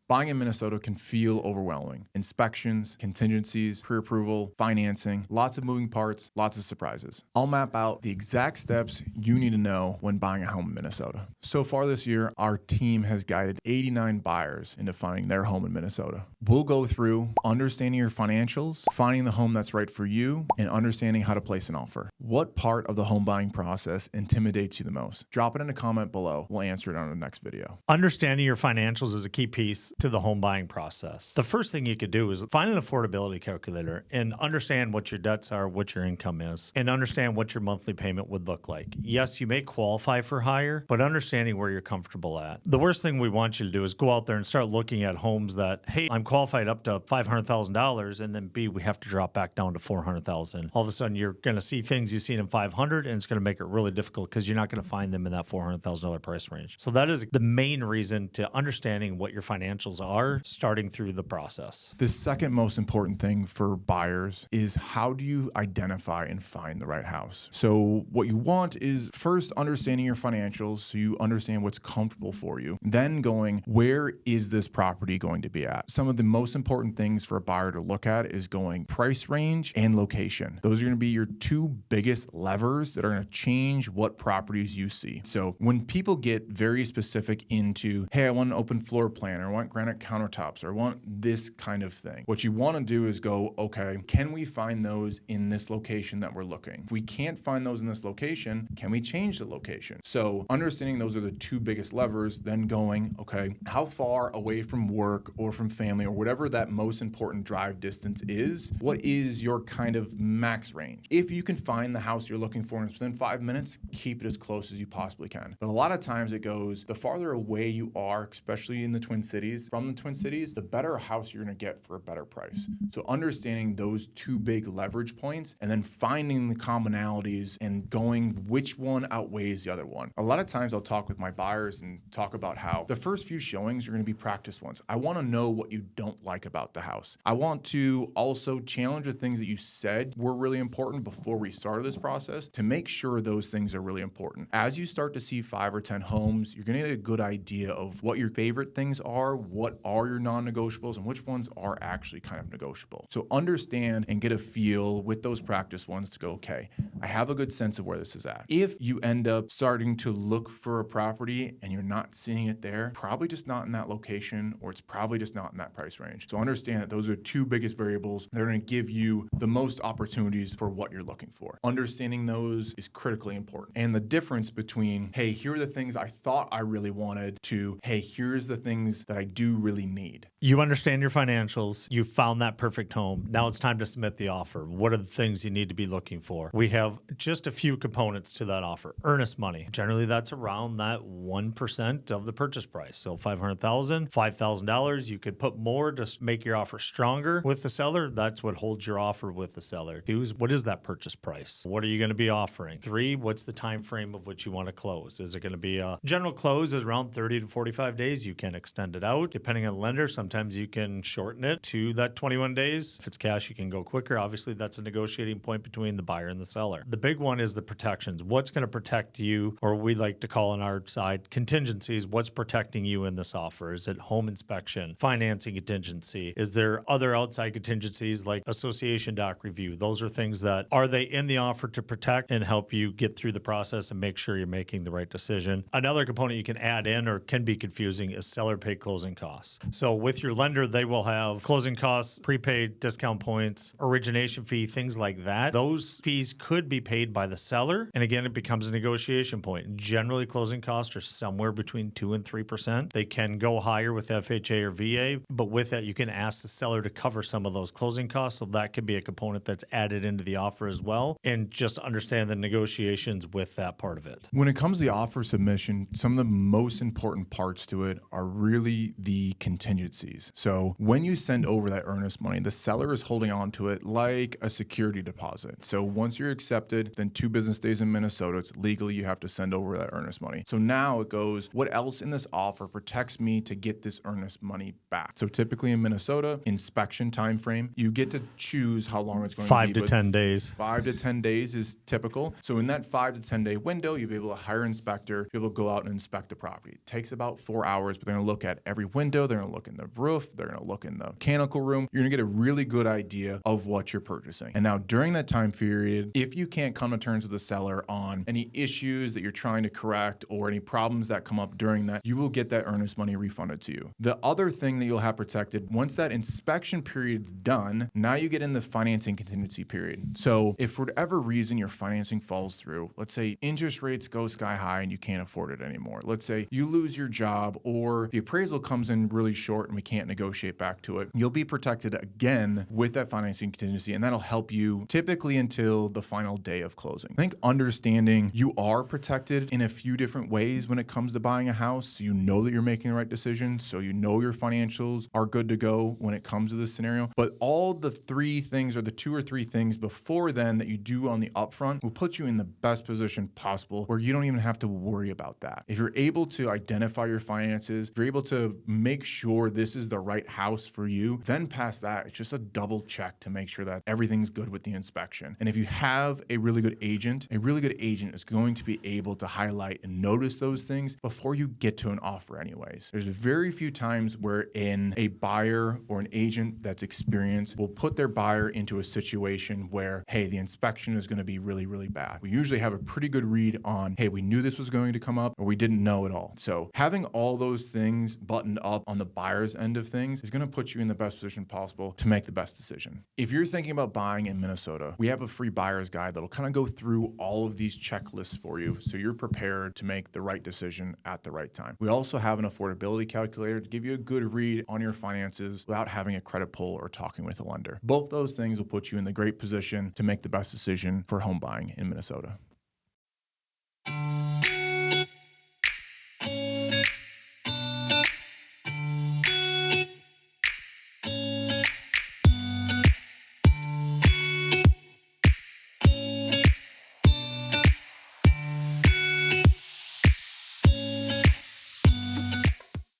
Buying in Minnesota can feel overwhelming. Inspections, contingencies, pre-approval, financing, lots of moving parts, lots of surprises. I'll map out the exact steps you need to know when buying a home in Minnesota. So far this year, our team has guided 89 buyers into finding their home in Minnesota. We'll go through understanding your financials, finding the home that's right for you, and understanding how to place an offer. What part of the home buying process intimidates you the most? Drop it in a comment below. We'll answer it on the next video. Understanding your financials is a key piece to the home buying process. The first thing you could do is find an affordability calculator and understand what your debts are, what your income is, and understand what your monthly payment would look like. Yes, you may qualify for higher, but understanding where you're comfortable at. The worst thing we want you to do is go out there and start looking at homes that, hey, I'm qualified up to $500,000, and then B, we have to drop back down to $400,000. All of a sudden, you're going to see things you've seen in $500,000, and it's going to make it really difficult because you're not going to find them in that $400,000 price range. So that is the main reason to understanding what your financials are starting through the process. The second most important thing for buyers is how do you identify and find the right house? So what you want is first understanding your financials so you understand what's comfortable for you. Then going, where is this property going to be at? Some of the most important things for a buyer to look at is going price range and location. Those are going to be your two biggest levers that are going to change what properties you see. So when people get very specific into, hey, I want an open floor plan, or I want granite countertops, or I want this kind of thing, what you want to do is go, okay, can we find those in this location that we're looking? If we can't find those in this location, can we change the location? So understanding those are the two biggest levers, then going, okay, how far away from work or from family or whatever that most important drive distance is, what is your kind of max range? If you can find the house you're looking for and it's within 5 minutes, keep it as close as you possibly can. But a lot of times it goes, the farther away you are, especially in the Twin Cities, from the Twin Cities, the better a house you're going to get for a better price. So understanding those two big leverage points and then finding the commonalities and going which one outweighs the other one. A lot of times I'll talk with my buyers and talk about how the first few showings are going to be practice ones. I want to know what you don't like about the house. I want to also challenge the things that you said were really important before we started this process to make sure those things are really important. As you start to see 5 or 10 homes, you're going to get a good idea of what your favorite things are, what are your non-negotiables, and which ones are actually kind of negotiable. So understand and get a feel with those practice ones to go, okay, I have a good sense of where this is at. If you end up starting to look for a property and you're not seeing it there, probably just not in that location, or it's probably just not in that price range. So understand that those are two biggest variables. They're going to give you the most opportunities for what you're looking for. Understanding those is critically important. And the difference between, hey, here are the things I thought I really wanted, to, hey, here's the things that I do really need. You understand your financials. You found that perfect home. Now it's time to submit the offer. What are the things you need to be looking for? We have just a few components to that offer. Earnest money. Generally, that's around that 1% of the purchase price. So $500,000, $5,000. You could put more to make your offer stronger with the seller. That's what holds your offer with the seller. 2, what is that purchase price? What are you going to be offering? 3, what's the time frame of which you want to close? Is it going to be a general close is around 30 to 45 days? You can extend it out. Depending on the lender, sometimes you can shorten it to that 21 days. If it's cash, you can go quicker. Obviously, that's a negotiating point between the buyer and the seller. The big one is the protections. What's going to protect you, or we like to call on our side contingencies? What's protecting you in this offer? Is it home inspection, financing contingency? Is there other outside contingencies like association doc review? Those are things that are they in the offer to protect and help you get through the process and make sure you're making the right decision. Another component you can add in or can be confusing is seller pay closing costs. So with your lender, they will have closing costs, prepaid discount points, origination fee, things like that. Those fees could be paid by the seller. And again, it becomes a negotiation point. Generally, closing costs are somewhere between 2 and 3%. They can go higher with FHA or VA, but with that, you can ask the seller to cover some of those closing costs. So that could be a component that's added into the offer as well. And just understand the negotiations with that part of it. When it comes to the offer submission, some of the most important parts to it are really the contingencies. So when you send over that earnest money, the seller is holding on to it like a security deposit. So once you're accepted, then 2 business days in Minnesota, it's legally you have to send over that earnest money. So now it goes, what else in this offer protects me to get this earnest money back? So typically in Minnesota, inspection time frame, you get to choose how long it's going to be. 5 to 10 days. 5 to 10 days is typical. So in that 5 to 10 day window, you'll be able to hire an inspector, be able to go out and inspect the property. It takes about 4 hours, but they're going to look at every window, they're going to look in the roof, they're going to look in the mechanical room. You're going to get a really good idea of what you're purchasing. And now during that time period, if you can't come to terms with the seller on any issues that you're trying to correct or any problems that come up during that, you will get that earnest money refunded to you. The other thing that you'll have protected, once that inspection period's done, now you get in the financing contingency period. So if for whatever reason your financing falls through, let's say interest rates go sky high and you can't afford it anymore. Let's say you lose your job or the appraisal comes in really short and we can't negotiate back to it. You'll be protected again with that financing contingency, and that'll help you typically until the final day of closing. I think understanding you are protected in a few different ways when it comes to buying a house, so you know that you're making the right decision, so you know your financials are good to go when it comes to this scenario. But all the three things or the two or three things before then that you do on the upfront will put you in the best position possible where you don't even have to worry about that. If you're able to identify your finances, if you're able to make sure this is the right house for you, then past that, it's just a double check to make sure that everything's good with the inspection. And if you have a really good agent is going to be able to highlight and notice those things before you get to an offer anyways. There's very few times wherein a buyer or an agent that's experienced will put their buyer into a situation where, hey, the inspection is going to be really, really bad. We usually have a pretty good read on, hey, we knew this was going to come up or we didn't know at all. So having all those things buttoned up on the buyer's end of things is going to put you in the best position possible to make the best decision. If you're thinking about buying in Minnesota, we have a free buyer's guide that'll kind of go through all of these checklists for you so you're prepared to make the right decision at the right time. We also have an affordability calculator to give you a good read on your finances without having a credit pull or talking with a lender. Both those things will put you in the great position to make the best decision for home buying in Minnesota.